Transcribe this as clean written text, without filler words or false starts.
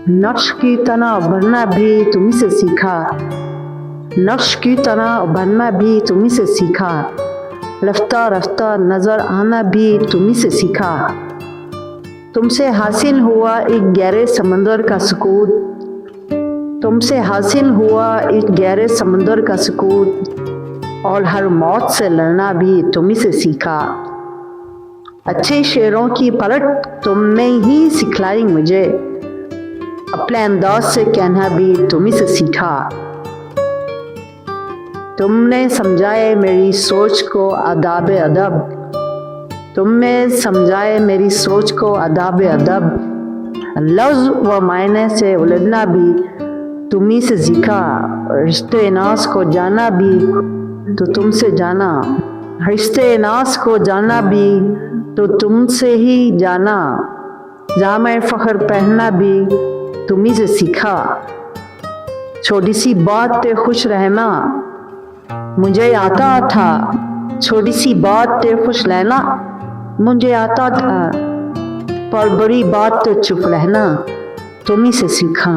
नक्श की तरह उभरना भी तुम्ही से सीखा, नक्श की तरह उभरना भी तुम्ही से सीखा, रफ्ता रफ्ता नजर आना भी तुम्ही से सीखा। तुमसे हासिल हुआ एक गहरे समंदर का सुकून, तुमसे हासिल हुआ एक गहरे समंदर का सुकून, और हर मौत से लड़ना भी तुम्ही से सीखा। अच्छे शेरों की पलट तुमने ही सिखलाई मुझे, अपने अंदाज से कहना भी तुम्ही से सीखा। तुमने समझाए मेरी सोच को आदाब अदब, तुमने समझाए मेरी सोच को आदाब अदब, लफ्ज़ व मायने से उलझना भी तुम्ही से सीखा। रिश्ते नाज को जाना भी तो तुमसे जाना, रिश्ते नाज को जाना भी तो तुमसे ही जाना। जामे फ़ख्र पहनना भी तुम्ही से सीखा। छोटी सी बात पे खुश रहना मुझे आता था, छोटी सी बात पे खुश रहना मुझे आता था, पर बड़ी बात तो चुप रहना तुम्ही से सीखा।